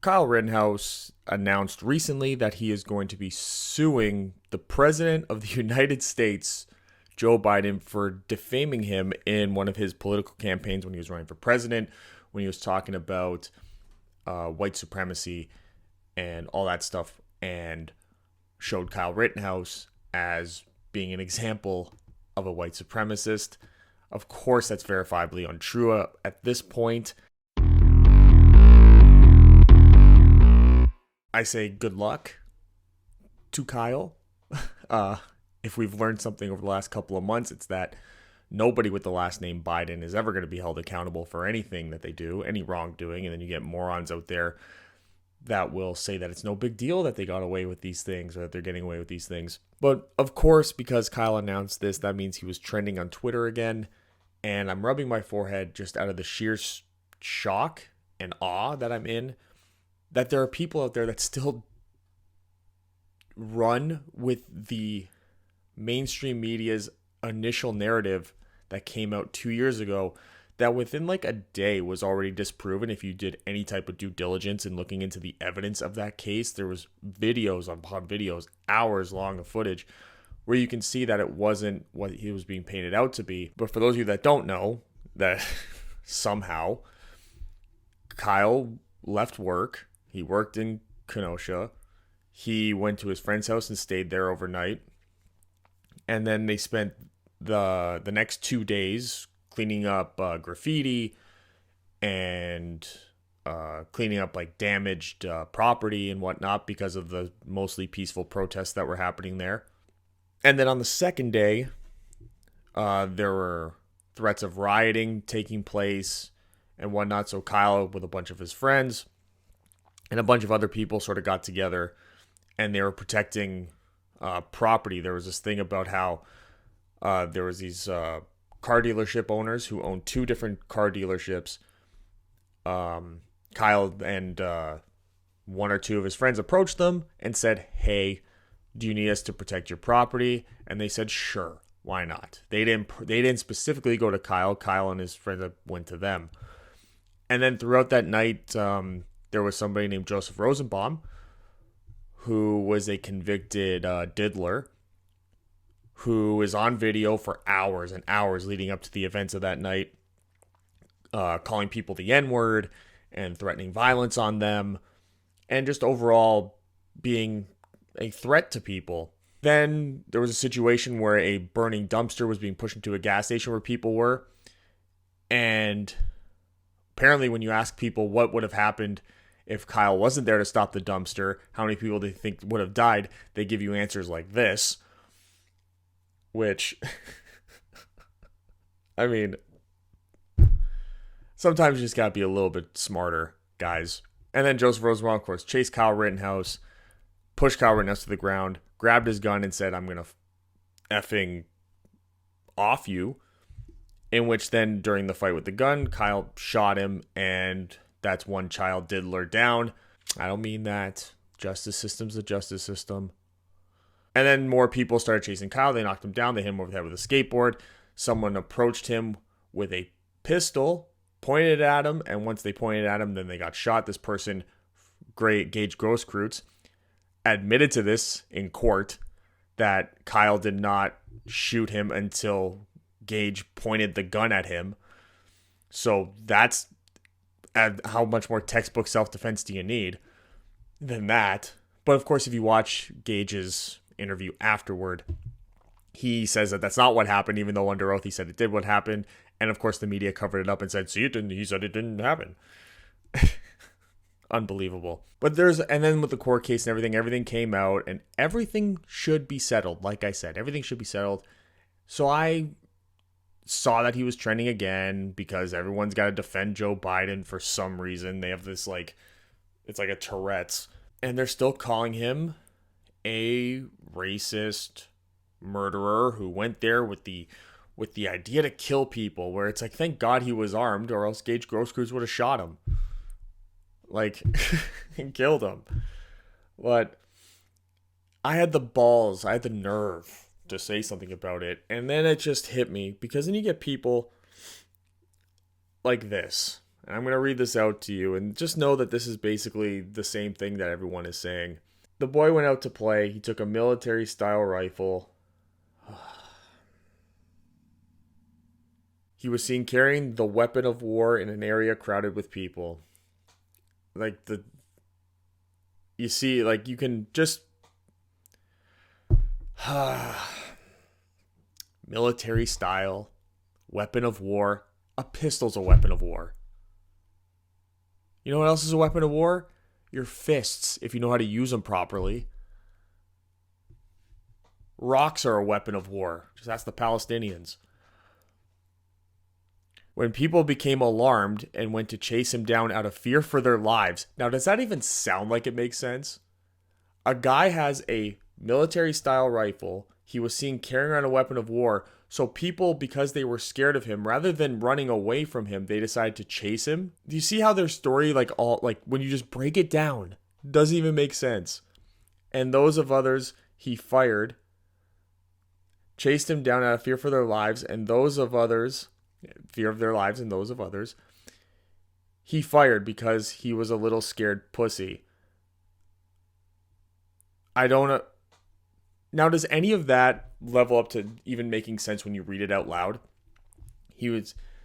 Kyle Rittenhouse announced recently that he is going to be suing the President of the United States, Joe Biden, for defaming him in one of his political campaigns when he was running for president, when he was talking about white supremacy and all that stuff, and showed Kyle Rittenhouse as being an example of a white supremacist. Of course, that's verifiably untrue at this point. I say good luck to Kyle. If we've learned something over the last couple of months, it's that nobody with the last name Biden is ever going to be held accountable for anything that they do, any wrongdoing. And then you get morons out there that will say that it's no big deal that they got away with these things or that they're getting away with these things. But of course, because Kyle announced this, that means he was trending on Twitter again. And I'm rubbing my forehead just out of the sheer shock and awe that I'm in, that there are people out there that still run with the mainstream media's initial narrative that came out 2 years ago, that within like a day was already disproven. If you did any type of due diligence in looking into the evidence of that case, there was videos upon videos, hours long of footage, where you can see that it wasn't what he was being painted out to be. But for those of you that don't know, that somehow Kyle left work. He worked in Kenosha. He went to his friend's house and stayed there overnight. And then they spent the next 2 days cleaning up graffiti and cleaning up like damaged property and whatnot because of the mostly peaceful protests that were happening there. And then on the second day, there were threats of rioting taking place and whatnot. So Kyle, with a bunch of his friends and a bunch of other people, sort of got together and they were protecting property. There was this thing about how there was these car dealership owners who owned two different car dealerships. Kyle and one or two of his friends approached them and said, "Hey, do you need us to protect your property?" And they said, "Sure, why not?" They didn't specifically go to Kyle. Kyle and his friends went to them. And then throughout that night, there was somebody named Joseph Rosenbaum, who was a convicted diddler, who is on video for hours and hours leading up to the events of that night, calling people the N-word and threatening violence on them, and just overall being a threat to people. Then there was a situation where a burning dumpster was being pushed into a gas station where people were, and apparently when you ask people what would have happened if Kyle wasn't there to stop the dumpster, how many people they think would have died, they give you answers like this. Which, I mean, sometimes you just gotta be a little bit smarter, guys. And then Joseph Rosenbaum, of course, chased Kyle Rittenhouse, pushed Kyle Rittenhouse to the ground, grabbed his gun and said, "I'm gonna effing off you." In which then, during the fight with the gun, Kyle shot him, and that's one child diddler down. I don't mean that. Justice system's the justice system. And then more people started chasing Kyle. They knocked him down. They hit him over the head with a skateboard. Someone approached him with a pistol, pointed at him, and once they pointed at him, then they got shot. This person, Gage Grosskreutz, admitted to this in court, that Kyle did not shoot him until Gage pointed the gun at him. So that's how much more textbook self-defense do you need than that? But of course, if you watch Gage's interview afterward, he says that that's not what happened, even though under oath he said it did what happened. And of course, the media covered it up and said, "See, it didn't." He said it didn't happen. Unbelievable. But and then with the court case and everything came out, and everything should be settled. Like I said, everything should be settled. So I saw that he was trending again because everyone's got to defend Joe Biden for some reason. They have this it's like a Tourette's, and they're still calling him a racist murderer who went there with the idea to kill people, where it's like, thank God he was armed, or else Gage Grosskreutz would have shot him. And killed him. But I had the balls, I had the nerve to say something about it, and then it just hit me, because then you get people like this. And I'm going to read this out to you, and just know that this is basically the same thing that everyone is saying. The boy went out to play. He took a military-style rifle. He was seen carrying the weapon of war in an area crowded with people. You see, you can just military style, weapon of war. A pistol's a weapon of war. You know what else is a weapon of war? Your fists, if you know how to use them properly. Rocks are a weapon of war. Just ask the Palestinians. When people became alarmed and went to chase him down out of fear for their lives. Now, does that even sound like it makes sense? A guy has a military-style rifle. He was seen carrying around a weapon of war. So people, because they were scared of him, rather than running away from him, they decided to chase him. Do you see how their story, when you just break it down, doesn't even make sense? And those of others he fired, chased him down out of fear for their lives, and those of others, fear of their lives and those of others, he fired because he was a little scared pussy. I don't. Now, does any of that level up to even making sense when you read it out loud?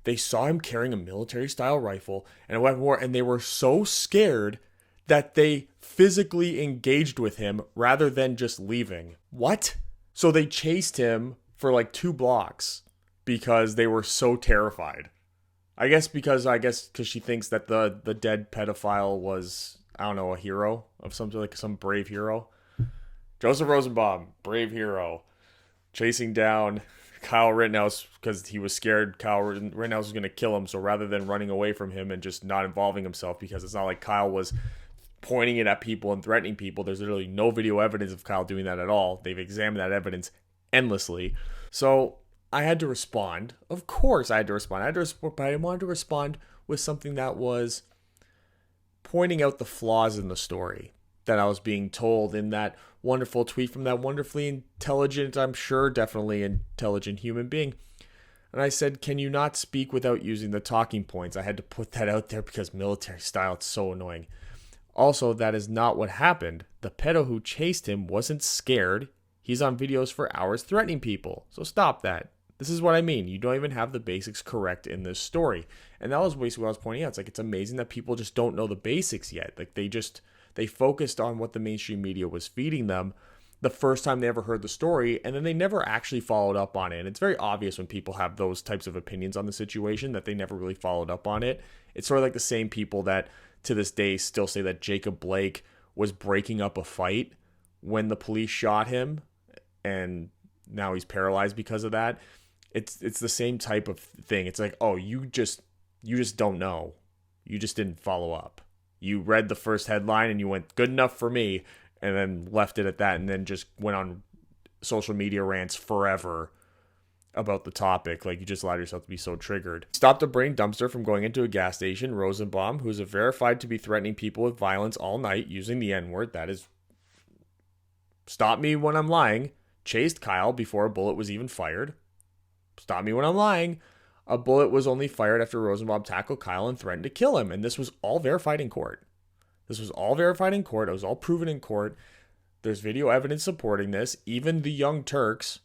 They saw him carrying a military-style rifle and a weapon of war, and they were so scared that they physically engaged with him rather than just leaving. What? So they chased him for 2 blocks because they were so terrified. I guess because she thinks that the dead pedophile was, I don't know, a hero of something, some brave hero. Joseph Rosenbaum, brave hero, chasing down Kyle Rittenhouse because he was scared Kyle Rittenhouse was going to kill him. So rather than running away from him and just not involving himself, because it's not like Kyle was pointing it at people and threatening people. There's literally no video evidence of Kyle doing that at all. They've examined that evidence endlessly. So I had to respond. Of course I had to respond. But I wanted to respond with something that was pointing out the flaws in the story that I was being told in that wonderful tweet from that wonderfully intelligent, I'm sure definitely intelligent human being. And I said, can you not speak without using the talking points? I had to put that out there because military style, it's so annoying. Also, that is not what happened. The pedo who chased him wasn't scared. He's on videos for hours threatening people. So stop that. This is what I mean. You don't even have the basics correct in this story. And that was basically what I was pointing out. It's amazing that people just don't know the basics yet. They focused on what the mainstream media was feeding them the first time they ever heard the story, and then they never actually followed up on it. And it's very obvious when people have those types of opinions on the situation that they never really followed up on it. It's sort of like the same people that to this day still say that Jacob Blake was breaking up a fight when the police shot him, and now he's paralyzed because of that. It's the same type of thing. It's like, oh, you just don't know. You just didn't follow up. You read the first headline and you went, good enough for me, and then left it at that, and then just went on social media rants forever about the topic. You just allowed yourself to be so triggered. Stopped a brain dumpster from going into a gas station. Rosenbaum, who's verified to be threatening people with violence all night using the N-word. That is, stop me when I'm lying. Chased Kyle before a bullet was even fired. Stop me when I'm lying. A bullet was only fired after Rosenbaum tackled Kyle and threatened to kill him. And this was all verified in court. It was all proven in court. There's video evidence supporting this. Even the Young Turks,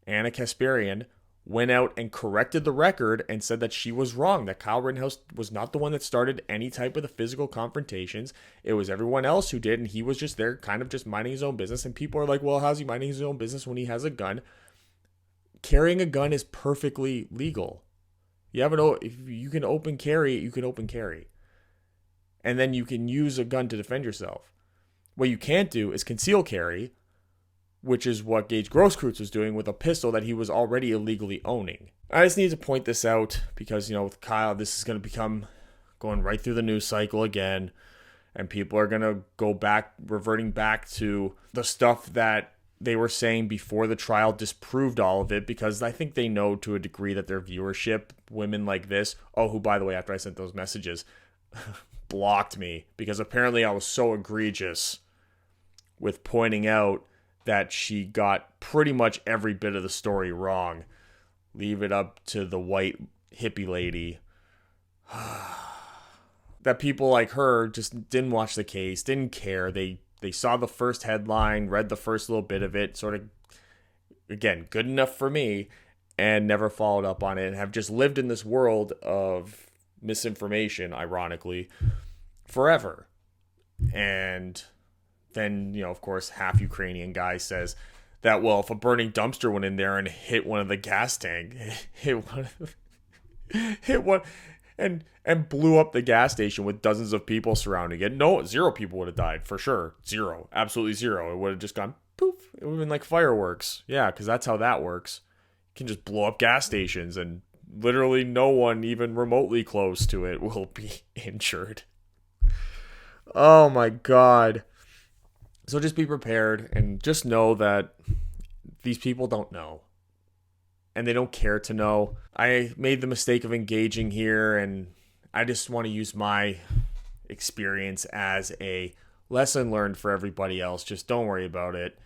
Anna Kasparian, went out and corrected the record and said that she was wrong, that Kyle Rittenhouse was not the one that started any type of the physical confrontations. It was everyone else who did, and he was just there kind of just minding his own business. And people are like, well, how's he minding his own business when he has a gun? Carrying a gun is perfectly legal. If you can open carry, you can open carry. And then you can use a gun to defend yourself. What you can't do is conceal carry, which is what Gage Grosskreutz was doing with a pistol that he was already illegally owning. I just need to point this out because, with Kyle, this is going to become going right through the news cycle again. And people are going to reverting back to the stuff that they were saying before the trial disproved all of it, because I think they know to a degree that their viewership, women like this, who, by the way, after I sent those messages, blocked me because apparently I was so egregious with pointing out that she got pretty much every bit of the story wrong. Leave it up to the white hippie lady. that people like her just didn't watch the case, didn't care. They saw the first headline, read the first little bit of it, sort of, again, good enough for me, and never followed up on it, and have just lived in this world of misinformation, ironically, forever. And then, of course, half Ukrainian guy says that, well, if a burning dumpster went in there and hit one of the gas tank, hit one and blew up the gas station with dozens of people surrounding it. No, zero people would have died for sure. Zero, absolutely zero. It would have just gone poof. It would have been like fireworks. Yeah, because that's how that works. You can just blow up gas stations and literally no one even remotely close to it will be injured. Oh my God. So just be prepared and just know that these people don't know. And they don't care to know. I made the mistake of engaging here, and I just want to use my experience as a lesson learned for everybody else. Just don't worry about it.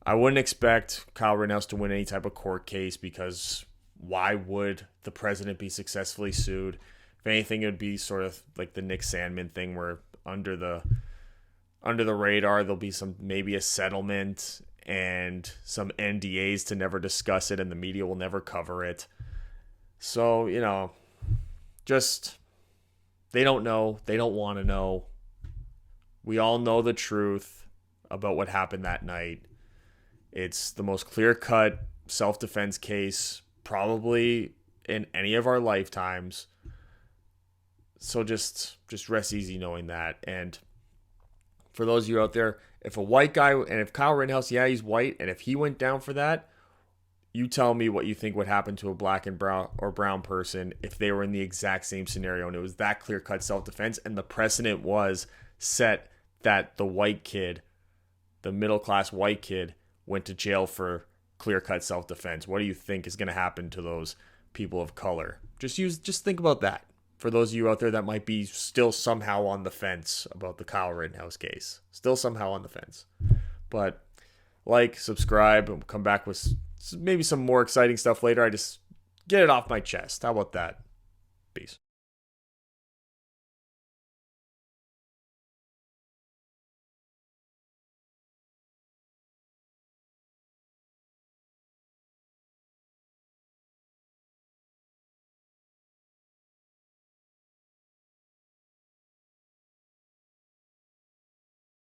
I wouldn't expect Kyle Rittenhouse to win any type of court case, because why would the president be successfully sued? If anything, it would be sort of like the Nick Sandmann thing, where under the radar there'll be maybe a settlement and some NDAs to never discuss it, and the media will never cover it. So, just, they don't know. They don't want to know. We all know the truth about what happened that night. It's the most clear-cut self-defense case probably in any of our lifetimes. So just rest easy knowing that. And for those of you out there, if a white guy, and if Kyle Rittenhouse, yeah, he's white, and if he went down for that, you tell me what you think would happen to a black and brown person if they were in the exact same scenario and it was that clear-cut self-defense, and the precedent was set that the white kid, the middle-class white kid, went to jail for clear-cut self-defense. What do you think is going to happen to those people of color? Just think about that. For those of you out there that might be still somehow on the fence about the Kyle Rittenhouse case. Still somehow on the fence. But subscribe, and come back with maybe some more exciting stuff later. I just get it off my chest. How about that? Peace.